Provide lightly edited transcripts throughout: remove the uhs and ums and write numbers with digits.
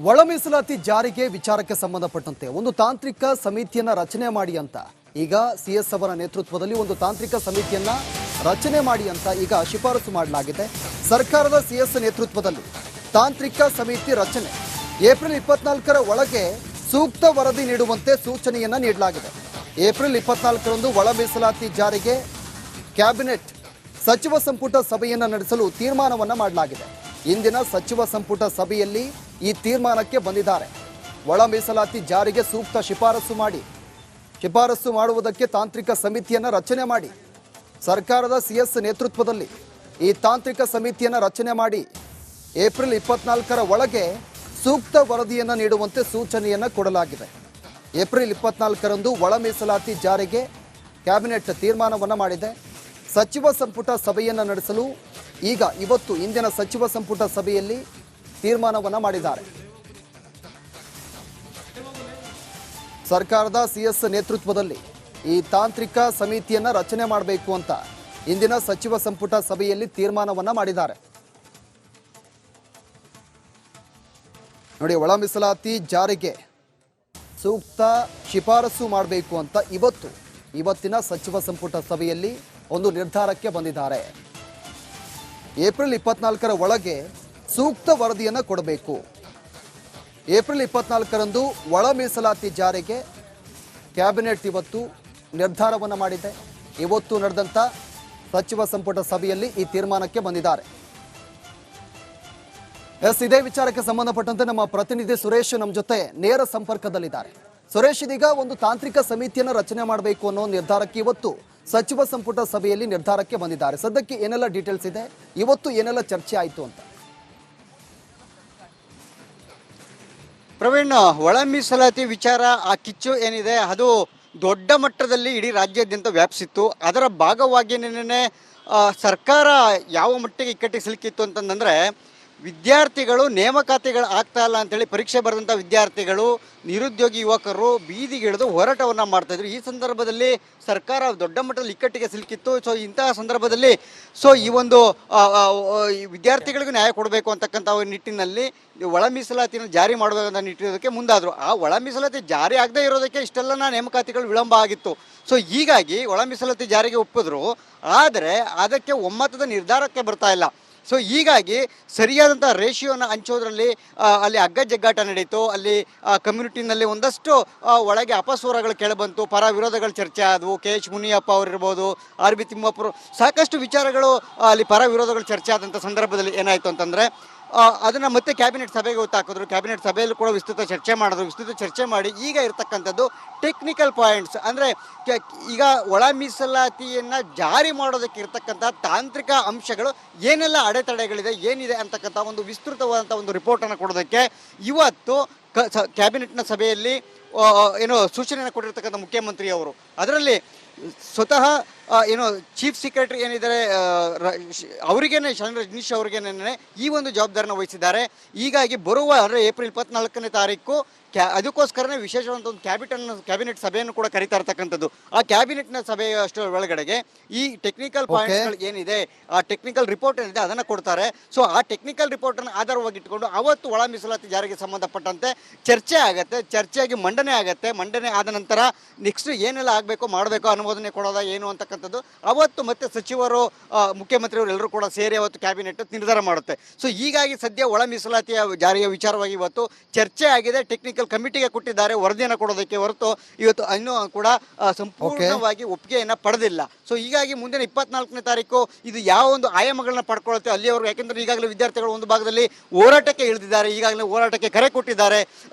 ಒಳ ಮೀಸಲಾತಿ ಜಾರಿಗೆ ವಿಚಾರಕ್ಕೆ ಸಂಬಂಧಪಟ್ಟಂತೆ ಒಂದು ತಾಂತ್ರಿಕ ಸಮಿತಿಯನ್ನ ರಚನೆ ಮಾಡಿ ಅಂತ ಈಗ ಸಿಎಸ್ ಅವರ ನೇತೃತ್ವದಲ್ಲಿ ಒಂದು ತಾಂತ್ರಿಕ ಸಮಿತಿಯನ್ನ ರಚನೆ ಮಾಡಿ ಅಂತ ಈಗ ಶಿಫಾರಸು ಮಾಡಲಾಗಿದೆ. ಸರ್ಕಾರದ ಸಿಎಸ್ ನೇತೃತ್ವದಲ್ಲಿ ತಾಂತ್ರಿಕ ಸಮಿತಿ ರಚನೆ ಏಪ್ರಿಲ್ 24ರ ಒಳಗೆ ಸೂಕ್ತ ವರದಿ ನೀಡುವಂತೆ ಸೂಚನೆಯನ್ನ ನೀಡಲಾಗಿದೆ. ಏಪ್ರಿಲ್ 24ರಂದು ಒಳ ಮೀಸಲಾತಿ ಜಾರಿಗೆ ಕ್ಯಾಬಿನೆಟ್ ಸಚಿವ ಸಂಪುಟ ಸಭೆಯನ್ನು ನಡೆಸಲು ತೀರ್ಮಾನವನ್ನ ಮಾಡಲಾಗಿದೆ. ಇಂದಿನ ಸಚಿವ ಸಂಪುಟ ಸಭೆಯಲ್ಲಿ ಈ ತೀರ್ಮಾನಕ್ಕೆ ಬಂದಿದ್ದಾರೆ. ಒಳ ಮೀಸಲಾತಿ ಜಾರಿಗೆ ಸೂಕ್ತ ಶಿಫಾರಸು ಮಾಡುವುದಕ್ಕೆ ತಾಂತ್ರಿಕ ಸಮಿತಿಯನ್ನು ರಚನೆ ಮಾಡಿ ಸರ್ಕಾರದ ಸಿಎಸ್ ನೇತೃತ್ವದಲ್ಲಿ ಈ ತಾಂತ್ರಿಕ ಸಮಿತಿಯನ್ನು ರಚನೆ ಮಾಡಿ ಏಪ್ರಿಲ್ 24ರ ಒಳಗೆ ಸೂಕ್ತ ವರದಿಯನ್ನು ನೀಡುವಂತೆ ಸೂಚನೆಯನ್ನು ಕೊಡಲಾಗಿದೆ. ಏಪ್ರಿಲ್ 24ರಂದು ಒಳ ಮೀಸಲಾತಿ ಜಾರಿಗೆ ಕ್ಯಾಬಿನೆಟ್ ತೀರ್ಮಾನವನ್ನು ಮಾಡಿದೆ. ಸಚಿವ ಸಂಪುಟ ಸಭೆಯನ್ನು ನಡೆಸಲು ಇವತ್ತು ಇಂದಿನ ಸಚಿವ ಸಂಪುಟ ಸಭೆಯಲ್ಲಿ ತೀರ್ಮಾನವನ್ನು ಮಾಡಿದ್ದಾರೆ. ಸರ್ಕಾರದ ಸಿಎಸ್ ನೇತೃತ್ವದಲ್ಲಿ ಈ ತಾಂತ್ರಿಕ ಸಮಿತಿಯನ್ನು ರಚನೆ ಮಾಡಬೇಕು ಅಂತ ಇಂದಿನ ಸಚಿವ ಸಂಪುಟ ಸಭೆಯಲ್ಲಿ ತೀರ್ಮಾನವನ್ನು ಮಾಡಿದ್ದಾರೆ. ನೋಡಿ, ಒಳ ಮೀಸಲಾತಿ ಜಾರಿಗೆ ಸೂಕ್ತ ಶಿಫಾರಸು ಮಾಡಬೇಕು ಅಂತ ಇವತ್ತಿನ ಸಚಿವ ಸಂಪುಟ ಸಭೆಯಲ್ಲಿ ಒಂದು ನಿರ್ಧಾರಕ್ಕೆ ಬಂದಿದ್ದಾರೆ. ಏಪ್ರಿಲ್ 24ರ ಒಳಗೆ ಸೂಕ್ತ ವರದಿಯನ್ನು ಕೊಡಬೇಕು. ಏಪ್ರಿಲ್ 24ರಂದು ಒಳ ಮೀಸಲಾತಿ ಜಾರಿಗೆ ಕ್ಯಾಬಿನೆಟ್ ಇವತ್ತು ನಿರ್ಧಾರವನ್ನು ಮಾಡಿದೆ. ಇವತ್ತು ನಡೆದಂಥ ಸಚಿವ ಸಂಪುಟ ಸಭೆಯಲ್ಲಿ ಈ ತೀರ್ಮಾನಕ್ಕೆ ಬಂದಿದ್ದಾರೆ. ಇದೇ ವಿಚಾರಕ್ಕೆ ಸಂಬಂಧಪಟ್ಟಂತೆ ನಮ್ಮ ಪ್ರತಿನಿಧಿ ಸುರೇಶ್ ನಮ್ಮ ಜೊತೆ ನೇರ ಸಂಪರ್ಕದಲ್ಲಿದ್ದಾರೆ. ಸುರೇಶ್, ಇದೀಗ ಒಂದು ತಾಂತ್ರಿಕ ಸಮಿತಿಯನ್ನು ರಚನೆ ಮಾಡಬೇಕು ಅನ್ನೋ ನಿರ್ಧಾರಕ್ಕೆ ಇವತ್ತು ಸಚಿವ ಸಂಪುಟ ಸಭೆಯಲ್ಲಿ ನಿರ್ಧಾರಕ್ಕೆ ಬಂದಿದ್ದಾರೆ. ಸದ್ಯಕ್ಕೆ ಏನೆಲ್ಲ ಡೀಟೇಲ್ಸ್ ಇದೆ, ಇವತ್ತು ಏನೆಲ್ಲ ಚರ್ಚೆ ಆಯಿತು ಅಂತ? ಪ್ರವೀಣ್, ಒಳ ಮೀಸಲಾತಿ ವಿಚಾರ ಆ ಕಿಚ್ಚು ಏನಿದೆ ಅದು ದೊಡ್ಡ ಮಟ್ಟದಲ್ಲಿ ಇಡೀ ರಾಜ್ಯಾದ್ಯಂತ ವ್ಯಾಪಿಸಿತ್ತು. ಅದರ ಭಾಗವಾಗಿ ನಿನ್ನೆ ಸರ್ಕಾರ ಯಾವ ಮಟ್ಟಿಗೆ ಇಕ್ಕಟ್ಟಿಗೆ ಸಿಲುಕಿತ್ತು ಅಂತಂದರೆ, ವಿದ್ಯಾರ್ಥಿಗಳು ನೇಮಕಾತಿಗಳು ಆಗ್ತಾ ಇಲ್ಲ ಅಂತೇಳಿ ಪರೀಕ್ಷೆ ಬರೆದಂಥ ವಿದ್ಯಾರ್ಥಿಗಳು, ನಿರುದ್ಯೋಗಿ ಯುವಕರು ಬೀದಿಗಿಳಿದು ಹೋರಾಟವನ್ನು ಮಾಡ್ತಾಯಿದ್ರು. ಈ ಸಂದರ್ಭದಲ್ಲಿ ಸರ್ಕಾರ ದೊಡ್ಡ ಮಟ್ಟದಲ್ಲಿ ಇಕ್ಕಟ್ಟಿಗೆ ಸಿಲುಕಿತ್ತು. ಇಂತಹ ಸಂದರ್ಭದಲ್ಲಿ ಈ ಒಂದು ವಿದ್ಯಾರ್ಥಿಗಳಿಗೂ ನ್ಯಾಯ ಕೊಡಬೇಕು ಅಂತಕ್ಕಂಥ ನಿಟ್ಟಿನಲ್ಲಿ ಒಳ ಮೀಸಲಾತಿಯನ್ನು ಜಾರಿ ಮಾಡಬೇಕಂತ ನಿಟ್ಟಿರೋದಕ್ಕೆ ಮುಂದಾದರು. ಆ ಒಳ ಮೀಸಲಾತಿ ಜಾರಿ ಆಗದೇ ಇರೋದಕ್ಕೆ ಇಷ್ಟೆಲ್ಲ ನೇಮಕಾತಿಗಳು ವಿಳಂಬ ಆಗಿತ್ತು. ಹೀಗಾಗಿ ಒಳ ಮೀಸಲಾತಿ ಜಾರಿಗೆ ಒಪ್ಪಿದ್ರು, ಆದರೆ ಅದಕ್ಕೆ ಒಮ್ಮತದ ನಿರ್ಧಾರಕ್ಕೆ ಬರ್ತಾ ಇಲ್ಲ. ಹೀಗಾಗಿ ಸರಿಯಾದಂಥ ರೇಷಿಯೋನ ಹಂಚೋದ್ರಲ್ಲಿ ಅಲ್ಲಿ ಹಗ್ಗಜಗ್ಗಾಟ ನಡೀತು. ಅಲ್ಲಿ ಕಮ್ಯುನಿಟಿನಲ್ಲಿ ಒಂದಷ್ಟು ಒಳಗೆ ಅಪಸ್ವರಗಳು ಕೇಳಿಬಂತು, ಪರ ವಿರೋಧಗಳು ಚರ್ಚೆ ಆದವು. KH ಮುನಿಯಪ್ಪ ಅವರಿರ್ಬೋದು, RB ತಿಮ್ಮಪ್ಪರು, ಸಾಕಷ್ಟು ವಿಚಾರಗಳು ಅಲ್ಲಿ ಪರ ವಿರೋಧಗಳು ಚರ್ಚೆ ಆದಂಥ ಸಂದರ್ಭದಲ್ಲಿ ಏನಾಯಿತು ಅಂತಂದರೆ, ಅದನ್ನು ಮತ್ತೆ ಕ್ಯಾಬಿನೆಟ್ ಸಭೆಗೆ ಹೊತ್ತಾಕಿದ್ರು. ಕ್ಯಾಬಿನೆಟ್ ಸಭೆಯಲ್ಲಿ ಕೂಡ ವಿಸ್ತೃತ ಚರ್ಚೆ ಮಾಡಿ ಈಗ ಇರತಕ್ಕಂಥದ್ದು ಟೆಕ್ನಿಕಲ್ ಪಾಯಿಂಟ್ಸ್, ಅಂದರೆ ಈಗ ಒಳ ಮೀಸಲಾತಿಯನ್ನು ಜಾರಿ ಮಾಡೋದಕ್ಕೆ ಇರ್ತಕ್ಕಂಥ ತಾಂತ್ರಿಕ ಅಂಶಗಳು ಏನೆಲ್ಲ ಅಡೆತಡೆಗಳಿದೆ, ಏನಿದೆ ಅಂತಕ್ಕಂಥ ಒಂದು ವಿಸ್ತೃತವಾದಂಥ ಒಂದು ರಿಪೋರ್ಟನ್ನು ಕೊಡೋದಕ್ಕೆ ಇವತ್ತು ಕ್ಯಾಬಿನೆಟ್ನ ಸಭೆಯಲ್ಲಿ ಸೂಚನೆಯನ್ನು ಕೊಟ್ಟಿರ್ತಕ್ಕಂಥ ಮುಖ್ಯಮಂತ್ರಿ ಅವರು, ಅದರಲ್ಲಿ ಸ್ವತಃ ಚೀಫ್ ಸೆಕ್ರೆಟರಿ ಏನಿದ್ದಾರೆ ಅವರಿಗೇನೆ, ರಜನೀಶ್ ಅವರಿಗೇನೆ ಈ ಒಂದು ಜವಾಬ್ದಾರಿನ ವಹಿಸಿದ್ದಾರೆ. ಹೀಗಾಗಿ ಬರುವ ಏಪ್ರಿಲ್ 24ನೇ ತಾರೀಕು ಅದಕ್ಕೋಸ್ಕರನೇ ವಿಶೇಷವಾದಂಥ ಒಂದು ಕ್ಯಾಬಿನೆಟ್ ಸಭೆಯನ್ನು ಕೂಡ ಕರೀತಾ ಇರ್ತಕ್ಕಂಥದ್ದು. ಆ ಕ್ಯಾಬಿನೆಟ್ನ ಸಭೆಯ ಅಷ್ಟರ ಒಳಗಡೆಗೆ ಈ ಟೆಕ್ನಿಕಲ್ ಪಾಯಿಂಟ್ಸ್ಗಳು ಏನಿದೆ, ಆ ಟೆಕ್ನಿಕಲ್ ರಿಪೋರ್ಟ್ ಏನಿದೆ ಅದನ್ನು ಕೊಡ್ತಾರೆ. ಆ ಟೆಕ್ನಿಕಲ್ ರಿಪೋರ್ಟನ್ನು ಆಧಾರವಾಗಿ ಇಟ್ಕೊಂಡು ಅವತ್ತು ಒಳ ಮೀಸಲಾತಿ ಜಾರಿಗೆ ಸಂಬಂಧಪಟ್ಟಂತೆ ಚರ್ಚೆ ಆಗುತ್ತೆ. ಚರ್ಚೆಯಾಗಿ ಮಂಡನೆ ಆಗುತ್ತೆ. ಮಂಡನೆ ಆದ ನಂತರ ನೆಕ್ಸ್ಟ್ ಏನೆಲ್ಲ ಆಗಬೇಕು, ಮಾಡಬೇಕು, ಅನುಮೋದನೆ ಕೊಡೋದ ಏನು ಅಂತಕ್ಕಂಥದ್ದು ಅವತ್ತು ಮತ್ತೆ ಸಚಿವರು, ಮುಖ್ಯಮಂತ್ರಿಯವರು ಎಲ್ಲರೂ ಕೂಡ ಸೇರಿ ಅವತ್ತು ಕ್ಯಾಬಿನೆಟ್ ನಿರ್ಧಾರ ಮಾಡುತ್ತೆ. ಹೀಗಾಗಿ ಸದ್ಯ ಒಳ ಮೀಸಲಾತಿಯ ಜಾರಿಯ ವಿಚಾರವಾಗಿ ಇವತ್ತು ಚರ್ಚೆ ಆಗಿದೆ. ಟೆಕ್ನಿಕಲ್ ಕಮಿಟಿಗೆ ಕೊಟ್ಟಿದ್ದಾರೆ ವರದಿಯನ್ನು ಕೊಡೋದಕ್ಕೆ, ಹೊರತು ಇವತ್ತು ಇನ್ನೂ ಕೂಡ ಸಂಪೂರ್ಣವಾಗಿ ಒಪ್ಪಿಗೆಯನ್ನು ಪಡೆದಿಲ್ಲ. ಹೀಗಾಗಿ ಮುಂದಿನ 24ನೇ ತಾರೀಕು ಇದು ಯಾವ ಒಂದು ಆಯಾಮಗಳನ್ನ ಪಡ್ಕೊಳ್ಳುತ್ತೆ ಅಲ್ಲಿಯವರು, ಯಾಕೆಂದರೆ ಈಗಾಗಲೇ ವಿದ್ಯಾರ್ಥಿಗಳು ಒಂದು ಭಾಗದಲ್ಲಿ ಹೋರಾಟಕ್ಕೆ ಇಳಿದಿದ್ದಾರೆ, ಈಗಾಗಲೇ ಹೋರಾಟಕ್ಕೆ ಕರೆ ಕೊಟ್ಟಿದ್ದಾರೆ.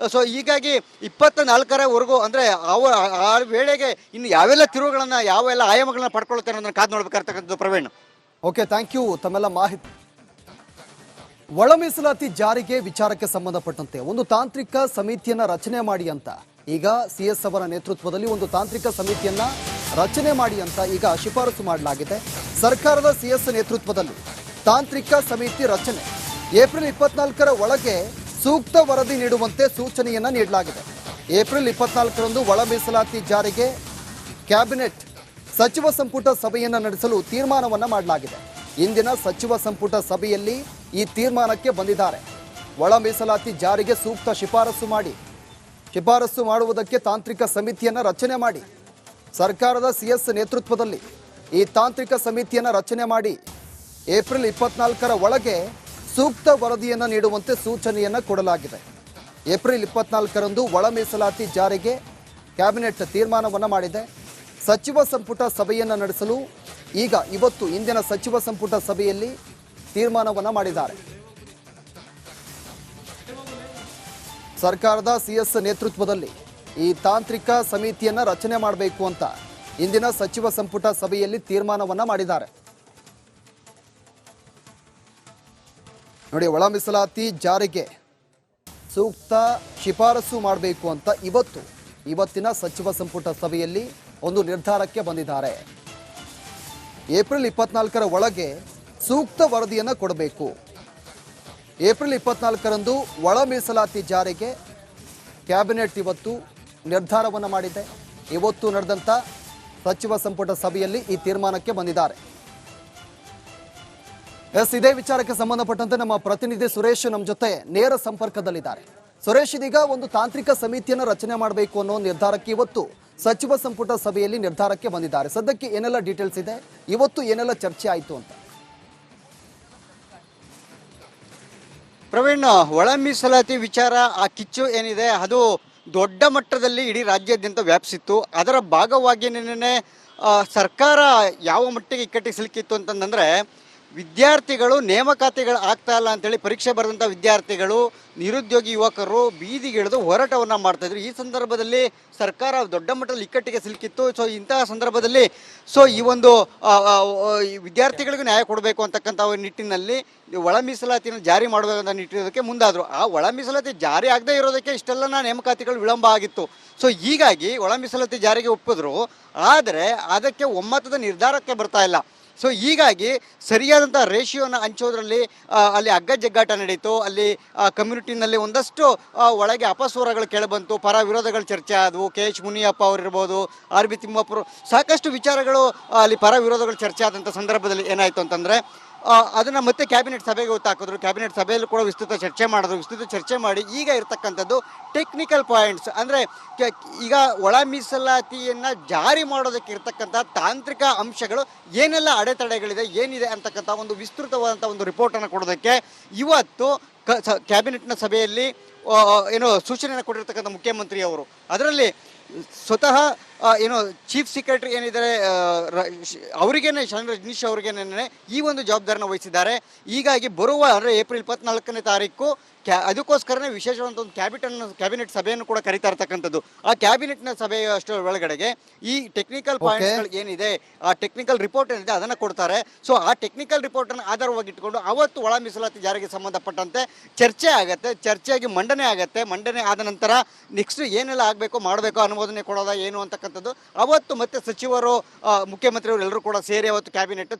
ಹೀಗಾಗಿ 24ರವರೆಗೂ ಅಂದರೆ ಆ ವೇಳೆಗೆ ಇನ್ನು ಯಾವೆಲ್ಲ ತಿರುವುಗಳನ್ನು, ಯಾವೆಲ್ಲ ಆಯಾಮಗಳನ್ನ ಪಡ್ಕೊಳ್ಳುತ್ತೆ ಅನ್ನೋದನ್ನು ಕಾದು ನೋಡಬೇಕಾಗ್ತಕ್ಕಂಥದ್ದು. ಪ್ರವೀಣ್, ಓಕೆ, ಥ್ಯಾಂಕ್ ಯು ತಮ್ಮೆಲ್ಲ ಮಾಹಿತಿ. ಒಳ ಮೀಸಲಾತಿ ಜಾರಿಗೆ ವಿಚಾರಕ್ಕೆ ಸಂಬಂಧಪಟ್ಟಂತೆ ಒಂದು ತಾಂತ್ರಿಕ ಸಮಿತಿಯನ್ನ ರಚನೆ ಮಾಡಿ ಅಂತ ಈಗ ಸಿಎಸ್ ಅವರ ನೇತೃತ್ವದಲ್ಲಿ ಒಂದು ತಾಂತ್ರಿಕ ಸಮಿತಿಯನ್ನ ರಚನೆ ಮಾಡಿ ಅಂತ ಈಗ ಶಿಫಾರಸು ಮಾಡಲಾಗಿದೆ. ಸರ್ಕಾರದ ಸಿಎಸ್ ನೇತೃತ್ವದಲ್ಲಿ ತಾಂತ್ರಿಕ ಸಮಿತಿ ರಚನೆ ಏಪ್ರಿಲ್ 24ರ ಒಳಗೆ ಸೂಕ್ತ ವರದಿ ನೀಡುವಂತೆ ಸೂಚನೆಯನ್ನ ನೀಡಲಾಗಿದೆ. ಏಪ್ರಿಲ್ 24ರಂದು ಒಳ ಮೀಸಲಾತಿ ಜಾರಿಗೆ ಕ್ಯಾಬಿನೆಟ್ ಸಚಿವ ಸಂಪುಟ ಸಭೆಯನ್ನು ನಡೆಸಲು ತೀರ್ಮಾನವನ್ನು ಮಾಡಲಾಗಿದೆ. ಇಂದಿನ ಸಚಿವ ಸಂಪುಟ ಸಭೆಯಲ್ಲಿ ಈ ತೀರ್ಮಾನಕ್ಕೆ ಬಂದಿದ್ದಾರೆ. ಒಳ ಮೀಸಲಾತಿ ಜಾರಿಗೆ ಸೂಕ್ತ ಶಿಫಾರಸು ಮಾಡುವುದಕ್ಕೆ ತಾಂತ್ರಿಕ ಸಮಿತಿಯನ್ನು ರಚನೆ ಮಾಡಿ ಸರ್ಕಾರದ ಸಿಎಸ್ ನೇತೃತ್ವದಲ್ಲಿ ಈ ತಾಂತ್ರಿಕ ಸಮಿತಿಯನ್ನು ರಚನೆ ಮಾಡಿ ಏಪ್ರಿಲ್ 24ರ ಒಳಗೆ ಸೂಕ್ತ ವರದಿಯನ್ನು ನೀಡುವಂತೆ ಸೂಚನೆಯನ್ನು ಕೊಡಲಾಗಿದೆ. ಏಪ್ರಿಲ್ 24ರಂದು ಒಳ ಮೀಸಲಾತಿ ಜಾರಿಗೆ ಕ್ಯಾಬಿನೆಟ್ ತೀರ್ಮಾನವನ್ನು ಮಾಡಿದೆ. ಸಚಿವ ಸಂಪುಟ ಸಭೆಯನ್ನು ನಡೆಸಲು ಇವತ್ತು ಇಂದಿನ ಸಚಿವ ಸಂಪುಟ ಸಭೆಯಲ್ಲಿ ತೀರ್ಮಾನವನ್ನು ಮಾಡಿದ್ದಾರೆ. ಸರ್ಕಾರದ ಸಿಎಸ್ ನೇತೃತ್ವದಲ್ಲಿ ಈ ತಾಂತ್ರಿಕ ಸಮಿತಿಯನ್ನು ರಚನೆ ಮಾಡಬೇಕು ಅಂತ ಇಂದಿನ ಸಚಿವ ಸಂಪುಟ ಸಭೆಯಲ್ಲಿ ತೀರ್ಮಾನವನ್ನು ಮಾಡಿದ್ದಾರೆ. ನೋಡಿ, ಒಳ ಮೀಸಲಾತಿ ಜಾರಿಗೆ ಸೂಕ್ತ ಶಿಫಾರಸು ಮಾಡಬೇಕು ಅಂತ ಇವತ್ತಿನ ಸಚಿವ ಸಂಪುಟ ಸಭೆಯಲ್ಲಿ ಒಂದು ನಿರ್ಧಾರಕ್ಕೆ ಬಂದಿದ್ದಾರೆ. ಏಪ್ರಿಲ್ 24ರ ಒಳಗೆ ಸೂಕ್ತ ವರದಿಯನ್ನು ಕೊಡಬೇಕು. ಏಪ್ರಿಲ್ 24ರಂದು ಒಳ ಮೀಸಲಾತಿ ಜಾರಿಗೆ ಕ್ಯಾಬಿನೆಟ್ ಇವತ್ತು ನಿರ್ಧಾರವನ್ನು ಮಾಡಿದೆ. ಇವತ್ತು ನಡೆದಂಥ ಸಚಿವ ಸಂಪುಟ ಸಭೆಯಲ್ಲಿ ಈ ತೀರ್ಮಾನಕ್ಕೆ ಬಂದಿದ್ದಾರೆ. ಇದೇ ವಿಚಾರಕ್ಕೆ ಸಂಬಂಧಪಟ್ಟಂತೆ ನಮ್ಮ ಪ್ರತಿನಿಧಿ ಸುರೇಶ್ ನಮ್ಮ ಜೊತೆ ನೇರ ಸಂಪರ್ಕದಲ್ಲಿದ್ದಾರೆ. ಸುರೇಶ್, ಇದೀಗ ಒಂದು ತಾಂತ್ರಿಕ ಸಮಿತಿಯನ್ನು ರಚನೆ ಮಾಡಬೇಕು ಅನ್ನೋ ನಿರ್ಧಾರಕ್ಕೆ ಇವತ್ತು ಸಚಿವ ಸಂಪುಟ ಸಭೆಯಲ್ಲಿ ನಿರ್ಧಾರಕ್ಕೆ ಬಂದಿದ್ದಾರೆ. ಸದ್ಯಕ್ಕೆ ಏನೆಲ್ಲ ಡೀಟೇಲ್ಸ್ ಇದೆ, ಇವತ್ತು ಏನೆಲ್ಲ ಚರ್ಚೆ ಆಯಿತು ಅಂತ? ಪ್ರವೀಣ್, ಒಳ ಮೀಸಲಾತಿ ವಿಚಾರ ಆ ಕಿಚ್ಚು ಏನಿದೆ ಅದು ದೊಡ್ಡ ಮಟ್ಟದಲ್ಲಿ ಇಡೀ ರಾಜ್ಯಾದ್ಯಂತ ವ್ಯಾಪಿಸಿತ್ತು. ಅದರ ಭಾಗವಾಗಿ ನಿನ್ನೆ ಸರ್ಕಾರ ಯಾವ ಮಟ್ಟಿಗೆ ಇಕ್ಕಟ್ಟಿಗೆ ಸಿಲುಕಿತ್ತು ಅಂತಂದರೆ, ವಿದ್ಯಾರ್ಥಿಗಳು ನೇಮಕಾತಿಗಳು ಆಗ್ತಾ ಇಲ್ಲ ಅಂತೇಳಿ ಪರೀಕ್ಷೆ ಬರೆದಂಥ ವಿದ್ಯಾರ್ಥಿಗಳು, ನಿರುದ್ಯೋಗಿ ಯುವಕರು ಬೀದಿಗಿಳಿದು ಹೋರಾಟವನ್ನು ಮಾಡ್ತಾಯಿದ್ರು. ಈ ಸಂದರ್ಭದಲ್ಲಿ ಸರ್ಕಾರ ದೊಡ್ಡ ಮಟ್ಟದಲ್ಲಿ ಇಕ್ಕಟ್ಟಿಗೆ ಸಿಲುಕಿತ್ತು. ಇಂತಹ ಸಂದರ್ಭದಲ್ಲಿ ಈ ಒಂದು ವಿದ್ಯಾರ್ಥಿಗಳಿಗೂ ನ್ಯಾಯ ಕೊಡಬೇಕು ಅಂತಕ್ಕಂಥ ನಿಟ್ಟಿನಲ್ಲಿ ಒಳ ಮೀಸಲಾತಿಯನ್ನು ಜಾರಿ ಮಾಡಬೇಕಂತ ನಿಟ್ಟಿರೋದಕ್ಕೆ ಮುಂದಾದರು. ಆ ಒಳ ಮೀಸಲಾತಿ ಜಾರಿ ಆಗದೇ ಇರೋದಕ್ಕೆ ಇಷ್ಟೆಲ್ಲ ನೇಮಕಾತಿಗಳು ವಿಳಂಬ ಆಗಿತ್ತು. ಹೀಗಾಗಿ ಒಳ ಮೀಸಲಾತಿ ಜಾರಿಗೆ ಒಪ್ಪಿದ್ರು, ಆದರೆ ಅದಕ್ಕೆ ಒಮ್ಮತದ ನಿರ್ಧಾರಕ್ಕೆ ಬರ್ತಾ ಇಲ್ಲ. ಹೀಗಾಗಿ ಸರಿಯಾದಂಥ ರೇಷಿಯೋನ ಹಂಚೋದ್ರಲ್ಲಿ ಅಲ್ಲಿ ಅಗ್ಗಜಗ್ಗಾಟ ನಡೀತು. ಅಲ್ಲಿ ಕಮ್ಯುನಿಟಿನಲ್ಲಿ ಒಂದಷ್ಟು ಒಳಗೆ ಅಪಸ್ವರಗಳು ಕೇಳಿಬಂತು, ಪರ ವಿರೋಧಗಳು ಚರ್ಚೆ ಆದವು. KH ಮುನಿಯಪ್ಪ ಅವರಿರ್ಬೋದು, RB ತಿಮ್ಮಪ್ಪರು, ಸಾಕಷ್ಟು ವಿಚಾರಗಳು ಅಲ್ಲಿ ಪರ ವಿರೋಧಗಳು ಚರ್ಚೆ ಆದಂಥ ಸಂದರ್ಭದಲ್ಲಿ ಏನಾಯಿತು ಅಂತಂದರೆ, ಅದನ್ನು ಮತ್ತೆ ಕ್ಯಾಬಿನೆಟ್ ಸಭೆಗೆ ಹೊತ್ತಾಕಿದ್ರು. ಕ್ಯಾಬಿನೆಟ್ ಸಭೆಯಲ್ಲೂ ಕೂಡ ವಿಸ್ತೃತ ಚರ್ಚೆ ಮಾಡಿ ಈಗ ಇರ್ತಕ್ಕಂಥದ್ದು ಟೆಕ್ನಿಕಲ್ ಪಾಯಿಂಟ್ಸ್, ಅಂದರೆ ಈಗ ಒಳ ಮೀಸಲಾತಿಯನ್ನು ಜಾರಿ ಮಾಡೋದಕ್ಕೆ ಇರ್ತಕ್ಕಂಥ ತಾಂತ್ರಿಕ ಅಂಶಗಳು ಏನೆಲ್ಲ ಅಡೆತಡೆಗಳಿದೆ, ಏನಿದೆ ಅಂತಕ್ಕಂಥ ಒಂದು ವಿಸ್ತೃತವಾದಂಥ ಒಂದು ರಿಪೋರ್ಟನ್ನು ಕೊಡೋದಕ್ಕೆ ಇವತ್ತು ಕ್ಯಾಬಿನೆಟ್ನ ಸಭೆಯಲ್ಲಿ ಸೂಚನೆಯನ್ನು ಕೊಟ್ಟಿರ್ತಕ್ಕಂಥ ಮುಖ್ಯಮಂತ್ರಿ ಅವರು, ಅದರಲ್ಲಿ ಸ್ವತಃ ಚೀಫ್ ಸೆಕ್ರೆಟರಿ ಏನಿದ್ದಾರೆ ಅವರಿಗೇನೆ ರಜನೀಶ್ ಅವರಿಗೇನೆ ಈ ಒಂದು ಜವಾಬ್ದಾರಿನ ವಹಿಸಿದ್ದಾರೆ. ಹೀಗಾಗಿ ಬರುವ ಏಪ್ರಿಲ್ 24ನೇ ತಾರೀಕು ಅದಕ್ಕೋಸ್ಕರನೇ ವಿಶೇಷವಾದಂಥ ಒಂದು ಕ್ಯಾಬಿನೆಟ್ ಸಭೆಯನ್ನು ಕೂಡ ಕರೀತಾ ಇರ್ತಕ್ಕಂಥದ್ದು. ಆ ಕ್ಯಾಬಿನೆಟ್ನ ಸಭೆ ಅಷ್ಟರ ಒಳಗಡೆಗೆ ಈ ಟೆಕ್ನಿಕಲ್ ಪಾಯಿಂಟ್ಸ್ಗಳು ಏನಿದೆ, ಆ ಟೆಕ್ನಿಕಲ್ ರಿಪೋರ್ಟ್ ಏನಿದೆ ಅದನ್ನು ಕೊಡ್ತಾರೆ. ಆ ಟೆಕ್ನಿಕಲ್ ರಿಪೋರ್ಟನ್ನು ಆಧಾರವಾಗಿ ಇಟ್ಕೊಂಡು ಅವತ್ತು ಒಳ ಮೀಸಲಾತಿ ಜಾರಿಗೆ ಸಂಬಂಧಪಟ್ಟಂತೆ ಚರ್ಚೆ ಆಗುತ್ತೆ. ಚರ್ಚೆಯಾಗಿ ಮಂಡನೆ ಆಗುತ್ತೆ. ಮಂಡನೆ ಆದ ನಂತರ ನೆಕ್ಸ್ಟ್ ಏನೆಲ್ಲ ಆಗಬೇಕು, ಮಾಡಬೇಕು, ಅನುಮೋದನೆ ಕೊಡೋದ ಏನು ಅಂತಕ್ಕಂಥದ್ದು ಅವತ್ತು ಮತ್ತೆ ಸಚಿವರು, ಮುಖ್ಯಮಂತ್ರಿಯವರು ಎಲ್ಲರೂ ಕೂಡ ಸೇರಿ ಅವತ್ತು ಕ್ಯಾಬಿನೆಟ್